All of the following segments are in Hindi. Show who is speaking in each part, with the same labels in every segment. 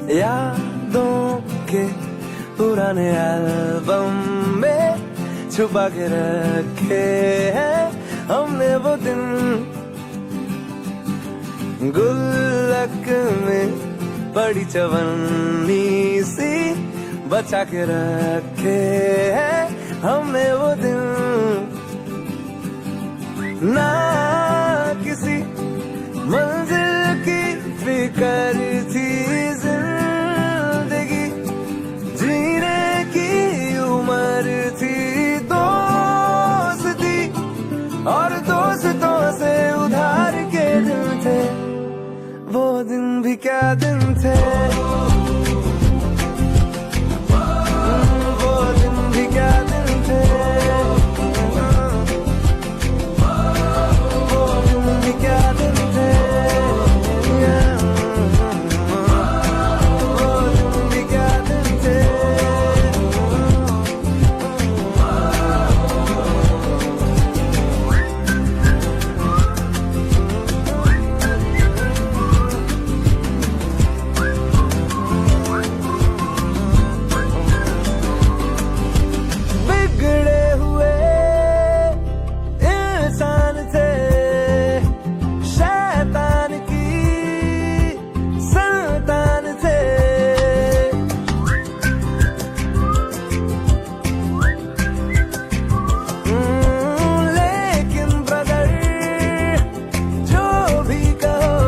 Speaker 1: यादों के पुराने एल्बम में छुपा के रखे हैं हमने वो दिन, गुल्लक में पड़ी चवन्नी सी बचा के रखे हैं हमने वो दिन। ना किसी मंजिल की फिकर थी जिंदगी, जीने की उम्र थी दोस्ती, और दोस्तों से उधार के दिन थे वो दिन भी क्या दिन थे, वो दिन भी क्या दिन थे, वो दिन भी क्या दिन थे, वो दिन भी क्या दिन थे। बिगड़े हुए इंसान थे, शैतान की संतान थे, लेकिन ब्रदर जो भी कहो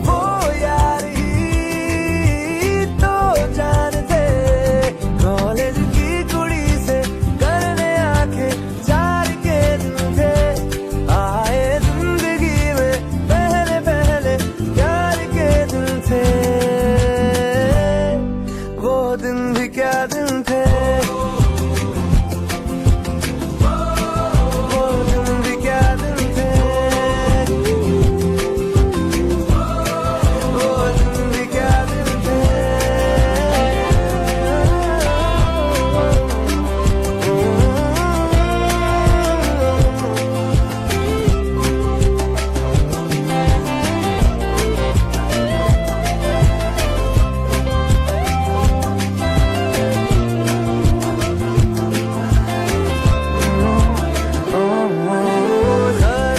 Speaker 1: वो यार ही तो जान थे। कॉलेज की कुड़ी से करने आके चार के दिन थे, आए जिंदगी में पहले पहले प्यार के दिन थे, वो दिन भी क्या दिन थे, वो दिन भी क्या दिन थे, वो दिन भी क्या दिन थे।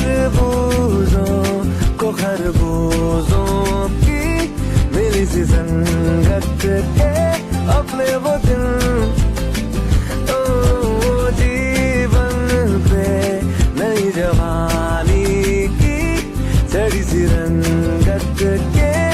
Speaker 1: खरबूजों को खरबूजों की मिली सी संगत के अपने वो दिन, ओ जीवन पे नई जवानी की चढ़ी सी रंगत के